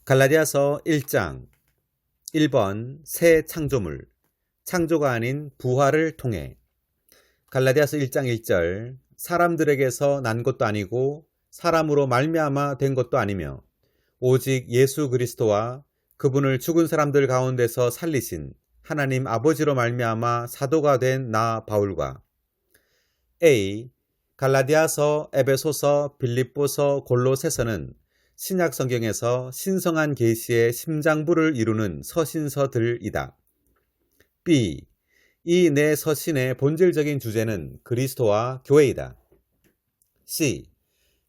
갈라디아서 1장 1번 새 창조물, 창조가 아닌 부활을 통해. 갈라디아서 1장 1절 사람들에게서 난 것도 아니고 사람으로 말미암아 된 것도 아니며 오직 예수 그리스도와 그분을 죽은 사람들 가운데서 살리신 하나님 아버지로 말미암아 사도가 된 나 바울과 A. 갈라디아서, 에베소서, 빌립보서, 골로새서는 신약 성경에서 신성한 계시의 심장부를 이루는 서신서들이다. B. 이 네 서신의 본질적인 주제는 그리스도와 교회이다. C.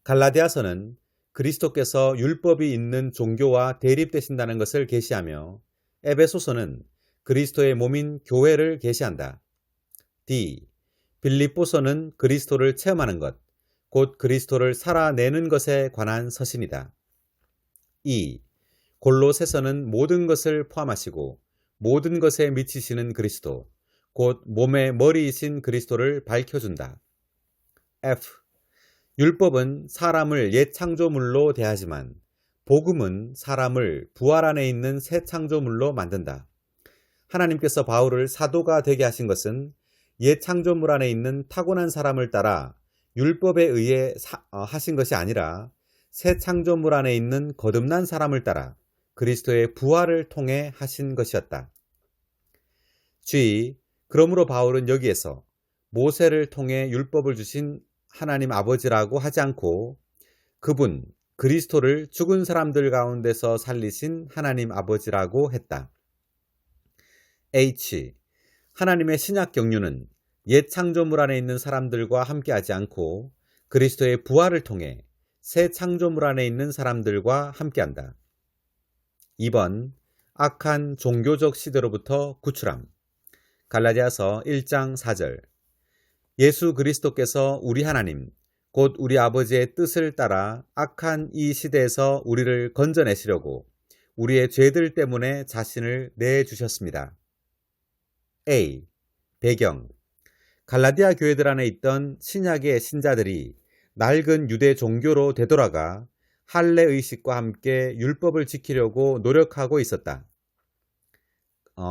갈라디아서는 그리스도께서 율법이 있는 종교와 대립되신다는 것을 계시하며 에베소서는 그리스도의 몸인 교회를 계시한다. D. 빌립보서는 그리스도를 체험하는 것, 곧 그리스도를 살아내는 것에 관한 서신이다. 2. 골로새서는 모든 것을 포함하시고 모든 것에 미치시는 그리스도, 곧 몸의 머리이신 그리스도를 밝혀준다. F. 율법은 사람을 옛 창조물로 대하지만 복음은 사람을 부활 안에 있는 새 창조물로 만든다. 하나님께서 바울을 사도가 되게 하신 것은 옛 창조물 안에 있는 타고난 사람을 따라 율법에 의해 하신 것이 아니라 새 창조물 안에 있는 거듭난 사람을 따라 그리스도의 부활을 통해 하신 것이었다. G. 그러므로 바울은 여기에서 모세를 통해 율법을 주신 하나님 아버지라고 하지 않고 그분 그리스도를 죽은 사람들 가운데서 살리신 하나님 아버지라고 했다. H. 하나님의 신약 경륜은 옛 창조물 안에 있는 사람들과 함께하지 않고 그리스도의 부활을 통해 새 창조물 안에 있는 사람들과 함께한다. 2번 악한 종교적 시대로부터 구출함. 갈라디아서 1장 4절 예수 그리스도께서 우리 하나님, 곧 우리 아버지의 뜻을 따라 악한 이 시대에서 우리를 건져내시려고 우리의 죄들 때문에 자신을 내주셨습니다. A. 배경 갈라디아 교회들 안에 있던 신약의 신자들이 낡은 유대 종교로 되돌아가 할례 의식과 함께 율법을 지키려고 노력하고 있었다.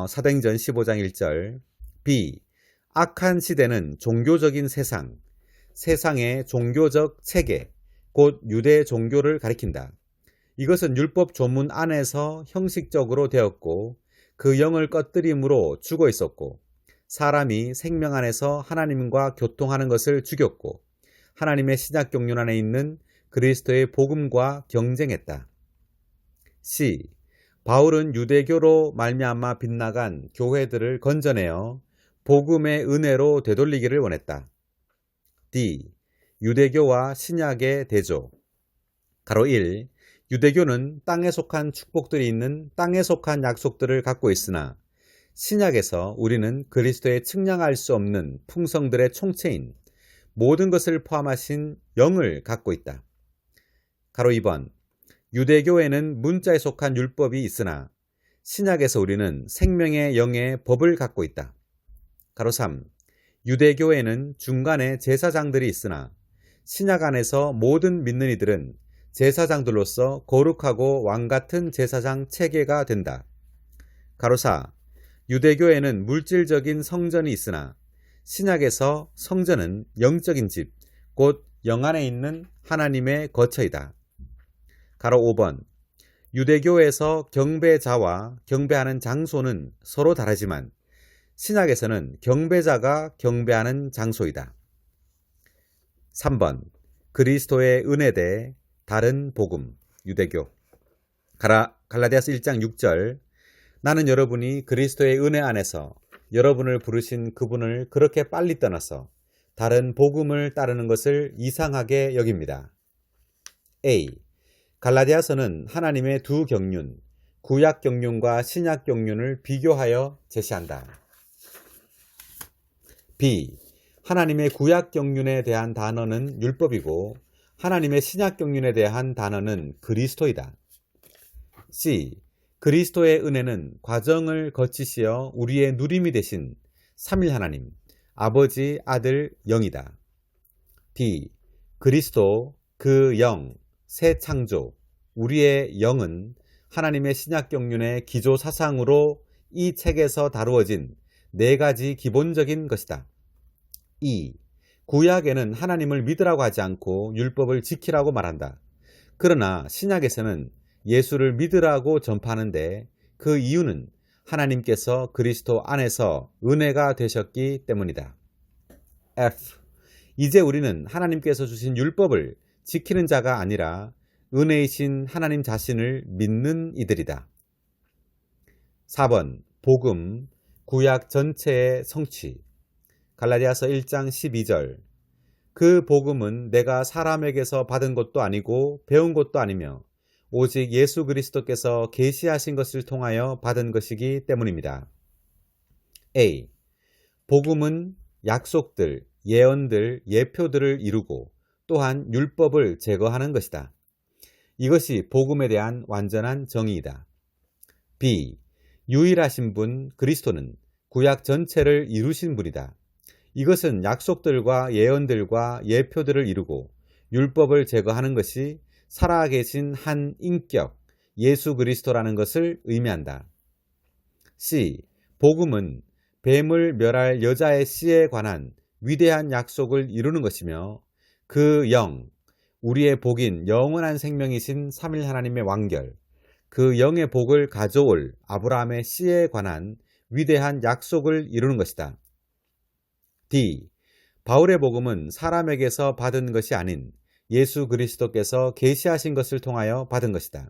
사도행전 15장 1절 B. 악한 시대는 종교적인 세상, 세상의 종교적 체계, 곧 유대 종교를 가리킨다. 이것은 율법 조문 안에서 형식적으로 되었고 그 영을 꺼뜨림으로 죽어 있었고 사람이 생명 안에서 하나님과 교통하는 것을 죽였고 하나님의 신약 경륜 안에 있는 그리스도의 복음과 경쟁했다. C. 바울은 유대교로 말미암아 빗나간 교회들을 건져내어 복음의 은혜로 되돌리기를 원했다. D. 유대교와 신약의 대조. 가로 1. 유대교는 땅에 속한 축복들이 있는 땅에 속한 약속들을 갖고 있으나 신약에서 우리는 그리스도의 측량할 수 없는 풍성들의 총체인 모든 것을 포함하신 영을 갖고 있다. 가로 2번 유대교에는 문자에 속한 율법이 있으나 신약에서 우리는 생명의 영의 법을 갖고 있다. 가로 3 유대교에는 중간에 제사장들이 있으나 신약 안에서 모든 믿는 이들은 제사장들로서 거룩하고 왕같은 제사장 체계가 된다. 가로 4 유대교에는 물질적인 성전이 있으나 신약에서 성전은 영적인 집, 곧 영 안에 있는 하나님의 거처이다. 가로 5번 유대교에서 경배자와 경배하는 장소는 서로 다르지만 신약에서는 경배자가 경배하는 장소이다. 3번 그리스도의 은혜 대 다른 복음, 유대교. 갈라디아서 1장 6절 나는 여러분이 그리스도의 은혜 안에서 여러분을 부르신 그분을 그렇게 빨리 떠나서 다른 복음을 따르는 것을 이상하게 여깁니다. A. 갈라디아서는 하나님의 두 경륜, 구약 경륜과 신약 경륜을 비교하여 제시한다. B. 하나님의 구약 경륜에 대한 단어는 율법이고 하나님의 신약 경륜에 대한 단어는 그리스도이다. C. 그리스도의 은혜는 과정을 거치시어 우리의 누림이 되신 삼일 하나님, 아버지, 아들, 영이다. D. 그리스도, 그 영, 새 창조, 우리의 영은 하나님의 신약 경륜의 기조 사상으로 이 책에서 다루어진 4가지 기본적인 것이다. 2. 구약에는 하나님을 믿으라고 하지 않고 율법을 지키라고 말한다. 그러나 신약에서는 예수를 믿으라고 전파하는데 그 이유는 하나님께서 그리스도 안에서 은혜가 되셨기 때문이다. F. 이제 우리는 하나님께서 주신 율법을 지키는 자가 아니라 은혜이신 하나님 자신을 믿는 이들이다. 4번 복음, 구약 전체의 성취. 갈라디아서 1장 12절. 그 복음은 내가 사람에게서 받은 것도 아니고 배운 것도 아니며 오직 예수 그리스도께서 계시하신 것을 통하여 받은 것이기 때문입니다. A. 복음은 약속들, 예언들, 예표들을 이루고 또한 율법을 제거하는 것이다. 이것이 복음에 대한 완전한 정의이다. B. 유일하신 분 그리스도는 구약 전체를 이루신 분이다. 이것은 약속들과 예언들과 예표들을 이루고 율법을 제거하는 것이 살아계신 한 인격, 예수 그리스도라는 것을 의미한다. C. 복음은 뱀을 멸할 여자의 씨에 관한 위대한 약속을 이루는 것이며 그 영, 우리의 복인 영원한 생명이신 삼일 하나님의 완결, 그 영의 복을 가져올 아브라함의 씨에 관한 위대한 약속을 이루는 것이다. D. 바울의 복음은 사람에게서 받은 것이 아닌 예수 그리스도께서 계시하신 것을 통하여 받은 것이다.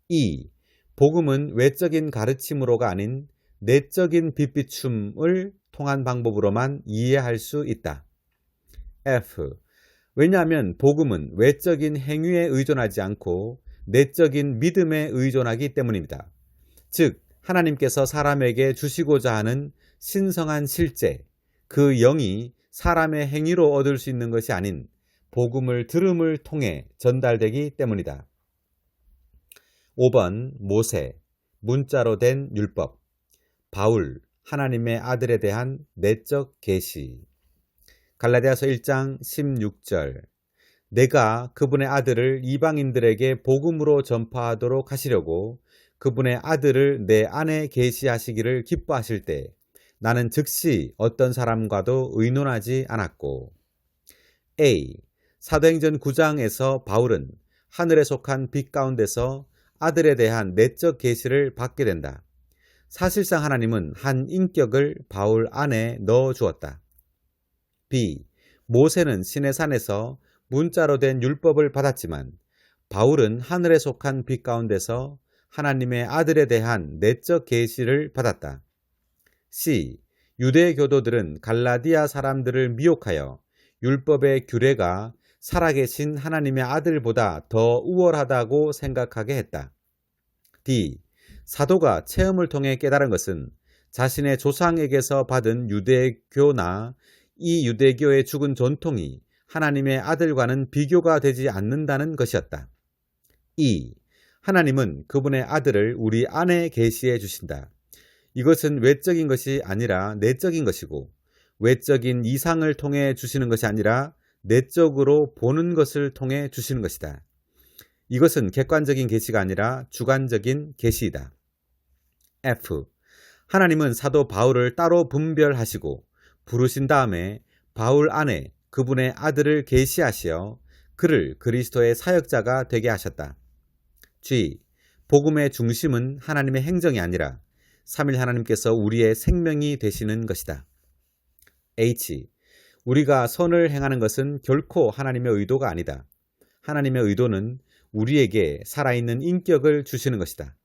E. 복음은 외적인 가르침으로가 아닌 내적인 빛비춤을 통한 방법으로만 이해할 수 있다. F. 왜냐하면 복음은 외적인 행위에 의존하지 않고 내적인 믿음에 의존하기 때문입니다. 즉 하나님께서 사람에게 주시고자 하는 신성한 실제, 그 영이 사람의 행위로 얻을 수 있는 것이 아닌 복음을 들음을 통해 전달되기 때문이다. 5번 모세, 문자로 된 율법. 바울, 하나님의 아들에 대한 내적 계시. 갈라디아서 1장 16절. 내가 그분의 아들을 이방인들에게 복음으로 전파하도록 하시려고 그분의 아들을 내 안에 계시하시기를 기뻐하실 때 나는 즉시 어떤 사람과도 의논하지 않았고. A. 사도행전 9장에서 바울은 하늘에 속한 빛 가운데서 아들에 대한 내적 계시를 받게 된다. 사실상 하나님은 한 인격을 바울 안에 넣어 주었다. B. 모세는 시내산에서 문자로 된 율법을 받았지만 바울은 하늘에 속한 빛 가운데서 하나님의 아들에 대한 내적 계시를 받았다. C. 유대 교도들은 갈라디아 사람들을 미혹하여 율법의 규례가 살아계신 하나님의 아들보다 더 우월하다고 생각하게 했다. D. 사도가 체험을 통해 깨달은 것은 자신의 조상에게서 받은 유대교나 이 유대교의 죽은 전통이 하나님의 아들과는 비교가 되지 않는다는 것이었다. E. 하나님은 그분의 아들을 우리 안에 계시해 주신다. 이것은 외적인 것이 아니라 내적인 것이고 외적인 이상을 통해 주시는 것이 아니라 내적으로 보는 것을 통해 주시는 것이다. 이것은 객관적인 계시가 아니라 주관적인 계시이다. F. 하나님은 사도 바울을 따로 분별하시고 부르신 다음에 바울 안에 그분의 아들을 계시하시어 그를 그리스도의 사역자가 되게 하셨다. G. 복음의 중심은 하나님의 행정이 아니라 삼일 하나님께서 우리의 생명이 되시는 것이다. H. 우리가 선을 행하는 것은 결코 하나님의 의도가 아니다. 하나님의 의도는 우리에게 살아있는 인격을 주시는 것이다.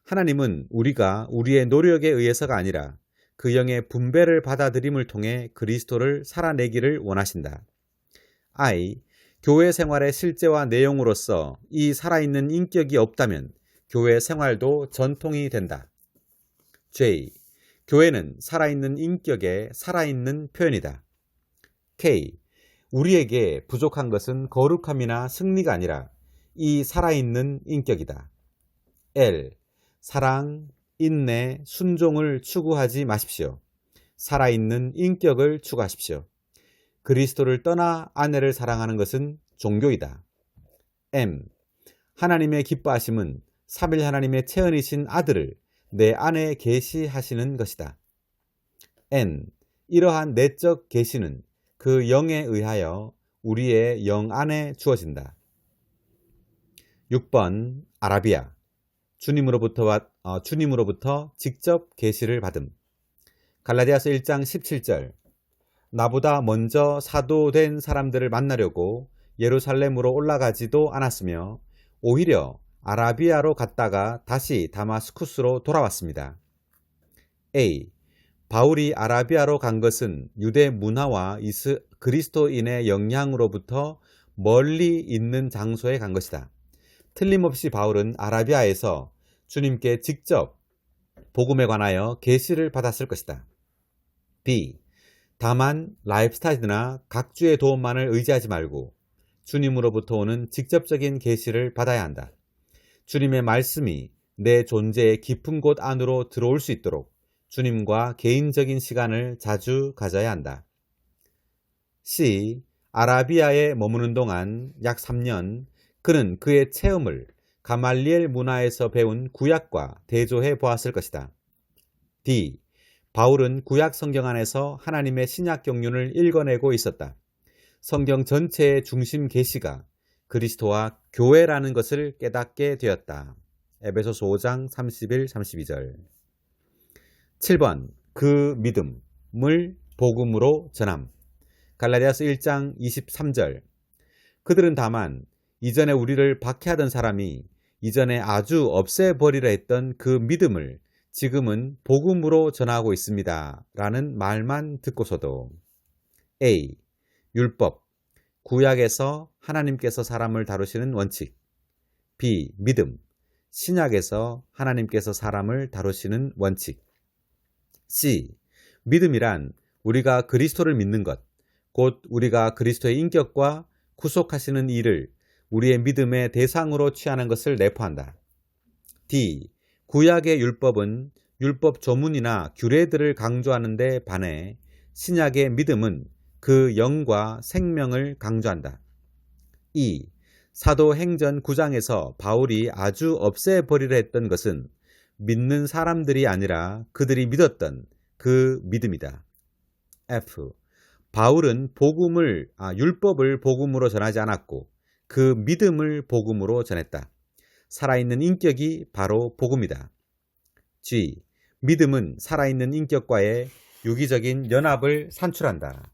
하나님은 우리가 우리의 노력에 의해서가 아니라 그 영의 분배를 받아들임을 통해 그리스도를 살아내기를 원하신다. I. 교회 생활의 실제와 내용으로서 이 살아있는 인격이 없다면 교회 생활도 전통이 된다. J. 교회는 살아있는 인격의 살아있는 표현이다. K. 우리에게 부족한 것은 거룩함이나 승리가 아니라 이 살아있는 인격이다. L. 사랑, 인내, 순종을 추구하지 마십시오. 살아있는 인격을 추구하십시오. 그리스도를 떠나 아내를 사랑하는 것은 종교이다. M. 하나님의 기뻐하심은 삼일 하나님의 체언이신 아들을 내 안에 계시하시는 것이다. N. 이러한 내적 계시는 그 영에 의하여 우리의 영 안에 주어진다. 6번 아라비아. 주님으로부터 직접 계시를 받음. 갈라디아서 1장 17절. 나보다 먼저 사도된 사람들을 만나려고 예루살렘으로 올라가지도 않았으며 오히려 아라비아로 갔다가 다시 다마스쿠스로 돌아왔습니다. A. 바울이 아라비아로 간 것은 유대 문화와 그리스도인의 영향으로부터 멀리 있는 장소에 간 것이다. 틀림없이 바울은 아라비아에서 주님께 직접 복음에 관하여 계시를 받았을 것이다. B. 다만 라이프스타일이나 각주의 도움만을 의지하지 말고 주님으로부터 오는 직접적인 계시를 받아야 한다. 주님의 말씀이 내 존재의 깊은 곳 안으로 들어올 수 있도록 주님과 개인적인 시간을 자주 가져야 한다. C. 아라비아에 머무는 동안 약 3년 그는 그의 체험을 가말리엘 문화에서 배운 구약과 대조해 보았을 것이다. D. 바울은 구약 성경 안에서 하나님의 신약 경륜을 읽어내고 있었다. 성경 전체의 중심 계시가 그리스도와 교회라는 것을 깨닫게 되었다. 에베소서 5장 31, 32절. 7번 그 믿음을 복음으로 전함. 갈라디아서 1장 23절. 그들은 다만 이전에 우리를 박해하던 사람이 이전에 아주 없애버리려 했던 그 믿음을 지금은 복음으로 전하고 있습니다. 라는 말만 듣고서도 A. 율법, 구약에서 하나님께서 사람을 다루시는 원칙. B. 믿음, 신약에서 하나님께서 사람을 다루시는 원칙. C. 믿음이란 우리가 그리스도를 믿는 것, 곧 우리가 그리스도의 인격과 구속하시는 일을 우리의 믿음의 대상으로 취하는 것을 내포한다. D. 구약의 율법은 율법 조문이나 규례들을 강조하는 데 반해 신약의 믿음은 그 영과 생명을 강조한다. E. 사도행전 9장에서 바울이 아주 없애버리려 했던 것은 믿는 사람들이 아니라 그들이 믿었던 그 믿음이다. F. 바울은 율법을 복음으로 전하지 않았고 그 믿음을 복음으로 전했다. 살아있는 인격이 바로 복음이다. G. 믿음은 살아있는 인격과의 유기적인 연합을 산출한다.